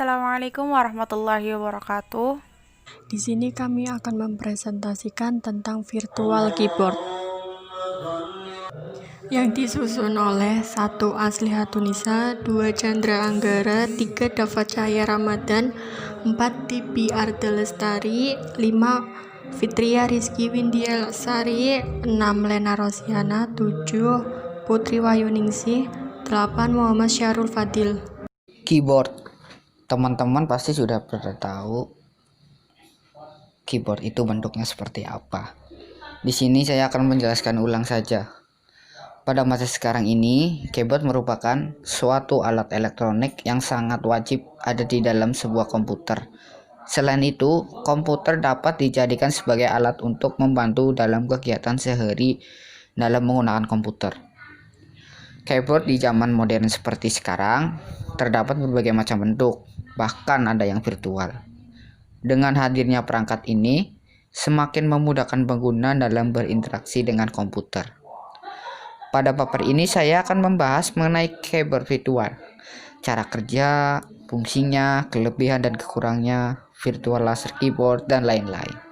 Assalamualaikum warahmatullahi wabarakatuh. Di sini kami akan mempresentasikan tentang virtual keyboard yang disusun oleh 1. Asli Hatunisa, 2. Chandra Anggara, 3. Dava Cahaya Ramadan, 4. Tibi Arda Lestari, 5. Fitria Rizky Windiasari, 6. Lena Rosiana, 7. Putri Wayuningsih, 8. Muhammad Syarul Fadil. Keyboard. Teman-teman pasti sudah pernah tahu keyboard itu bentuknya seperti apa. Di sini saya akan menjelaskan ulang saja. Pada masa sekarang ini, keyboard merupakan suatu alat elektronik yang sangat wajib ada di dalam sebuah komputer. Selain itu, komputer dapat dijadikan sebagai alat untuk membantu dalam kegiatan sehari dalam menggunakan komputer. Keyboard di zaman modern seperti sekarang terdapat berbagai macam bentuk, bahkan ada yang virtual. Dengan hadirnya perangkat ini, semakin memudahkan pengguna dalam berinteraksi dengan komputer. Pada paper ini saya akan membahas mengenai keyboard virtual, cara kerja, fungsinya, kelebihan dan kekurangannya, virtual laser keyboard, dan lain-lain.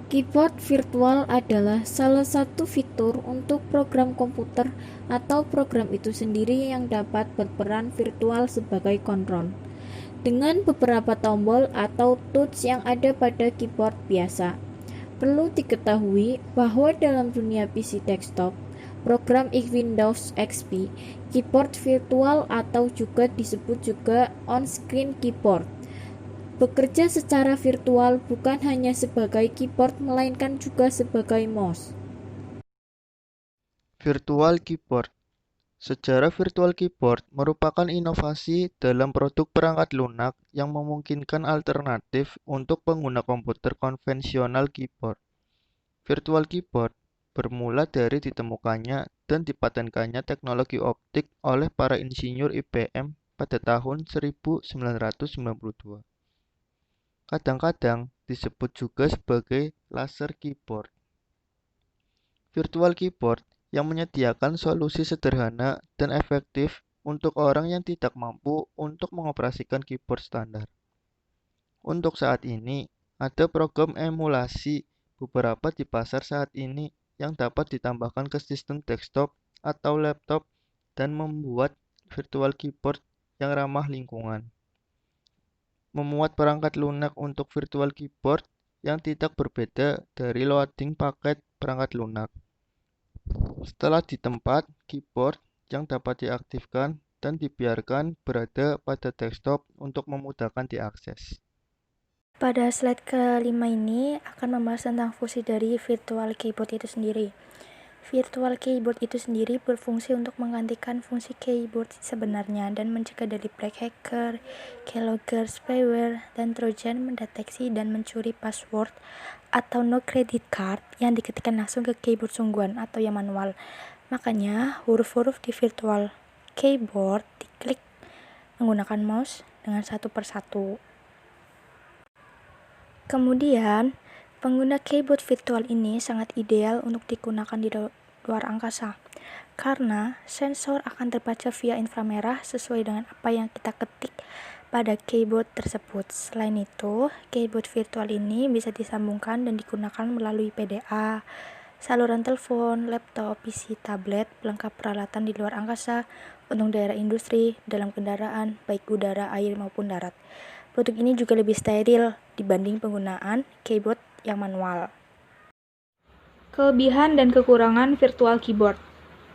Keyboard virtual adalah salah satu fitur untuk program komputer atau program itu sendiri yang dapat berperan virtual sebagai kontrol. Dengan beberapa tombol atau touch yang ada pada keyboard biasa. Perlu diketahui bahwa dalam dunia PC desktop, program Windows XP, keyboard virtual atau juga disebut juga on-screen keyboard bekerja secara virtual bukan hanya sebagai keyboard melainkan juga sebagai mouse. Virtual keyboard. Sejarah virtual keyboard merupakan inovasi dalam produk perangkat lunak yang memungkinkan alternatif untuk pengguna komputer konvensional keyboard. Virtual keyboard bermula dari ditemukannya dan dipatenkannya teknologi optik oleh para insinyur IBM pada tahun 1992. Kadang-kadang disebut juga sebagai laser keyboard. Virtual keyboard yang menyediakan solusi sederhana dan efektif untuk orang yang tidak mampu untuk mengoperasikan keyboard standar. Untuk saat ini, ada program emulasi beberapa di pasar saat ini yang dapat ditambahkan ke sistem desktop atau laptop dan membuat virtual keyboard yang ramah lingkungan. Memuat perangkat lunak untuk virtual keyboard yang tidak berbeda dari loading paket perangkat lunak. Setelah di tempat, keyboard yang dapat diaktifkan dan dibiarkan berada pada desktop untuk memudahkan diakses. Pada slide kelima ini akan membahas tentang fungsi dari virtual keyboard itu sendiri. Virtual keyboard itu sendiri berfungsi untuk menggantikan fungsi keyboard sebenarnya dan mencegah dari black hacker, keylogger, spyware, dan trojan mendeteksi dan mencuri password atau no credit card yang diketikkan langsung ke keyboard sungguhan atau yang manual. Makanya huruf-huruf di virtual keyboard diklik menggunakan mouse dengan satu persatu. Kemudian, pengguna keyboard virtual ini sangat ideal untuk digunakan di luar angkasa, karena sensor akan terbaca via inframerah sesuai dengan apa yang kita ketik pada keyboard tersebut. Selain itu, keyboard virtual ini bisa disambungkan dan digunakan melalui PDA, saluran telepon, laptop, PC, tablet, pelengkap peralatan di luar angkasa, untuk daerah industri, dalam kendaraan, baik udara, air, maupun darat. Produk ini juga lebih steril dibanding penggunaan keyboard yang manual. Kelebihan dan kekurangan virtual keyboard.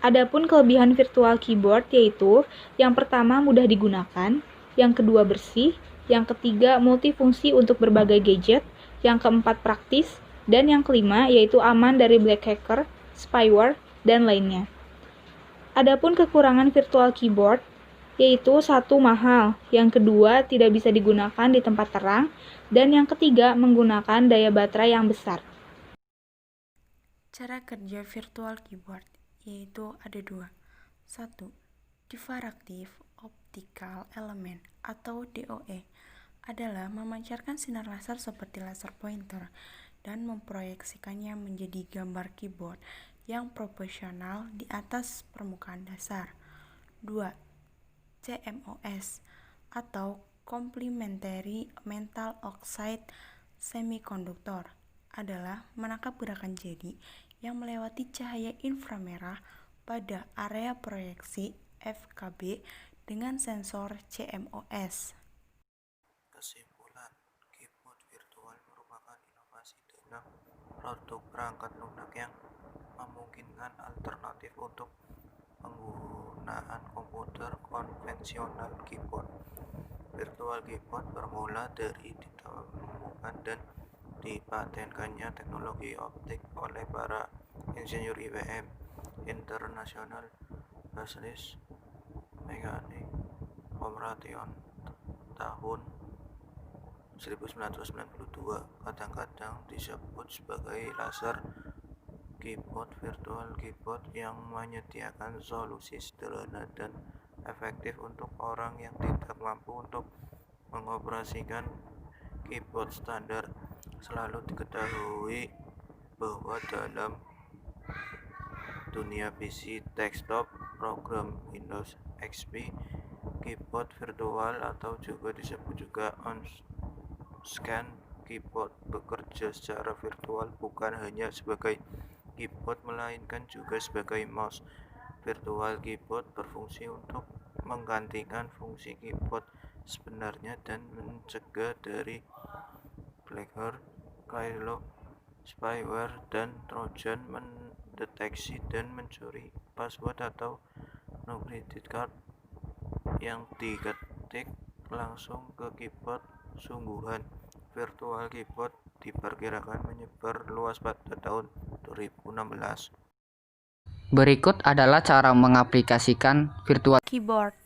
Adapun kelebihan virtual keyboard yaitu yang pertama mudah digunakan, yang kedua bersih, yang ketiga multifungsi untuk berbagai gadget, yang keempat praktis, dan yang kelima yaitu aman dari black hacker, spyware, dan lainnya. Adapun kekurangan virtual keyboard yaitu satu mahal, yang kedua tidak bisa digunakan di tempat terang, dan yang ketiga menggunakan daya baterai yang besar. Cara kerja virtual keyboard yaitu ada dua. 1. Diffractive Optical Element atau DOE adalah memancarkan sinar laser seperti laser pointer dan memproyeksikannya menjadi gambar keyboard yang proporsional di atas permukaan dasar. 2. CMOS atau Complementary metal oxide semiconductor adalah menangkap gerakan jari yang melewati cahaya inframerah pada area proyeksi FKB dengan sensor CMOS. Kesimpulan, keyboard virtual merupakan inovasi dalam produk perangkat lunak yang memungkinkan alternatif untuk penggunaan komputer konvensional. Keyboard virtual keyboard bermula dari ditemukan dan dipatenkannya teknologi optik oleh para insinyur IBM International Basis Mechanic Corporation tahun 1992. Kadang-kadang disebut sebagai laser keyboard. Virtual keyboard yang menyediakan solusi sederhana dan efektif untuk orang yang tidak mampu untuk mengoperasikan keyboard standar. Selalu diketahui bahwa dalam dunia PC, desktop, program Windows XP, keyboard virtual atau juga disebut juga on-scan keyboard bekerja secara virtual, bukan hanya sebagai keyboard melainkan juga sebagai mouse. Virtual keyboard berfungsi untuk menggantikan fungsi keyboard sebenarnya dan mencegah dari blackboard, keylogger, spyware, dan trojan mendeteksi dan mencuri password atau no-credit card yang diketik langsung ke keyboard sungguhan. Virtual keyboard diperkirakan menyebar luas pada tahun 2016. Berikut adalah cara mengaplikasikan virtual Keyboard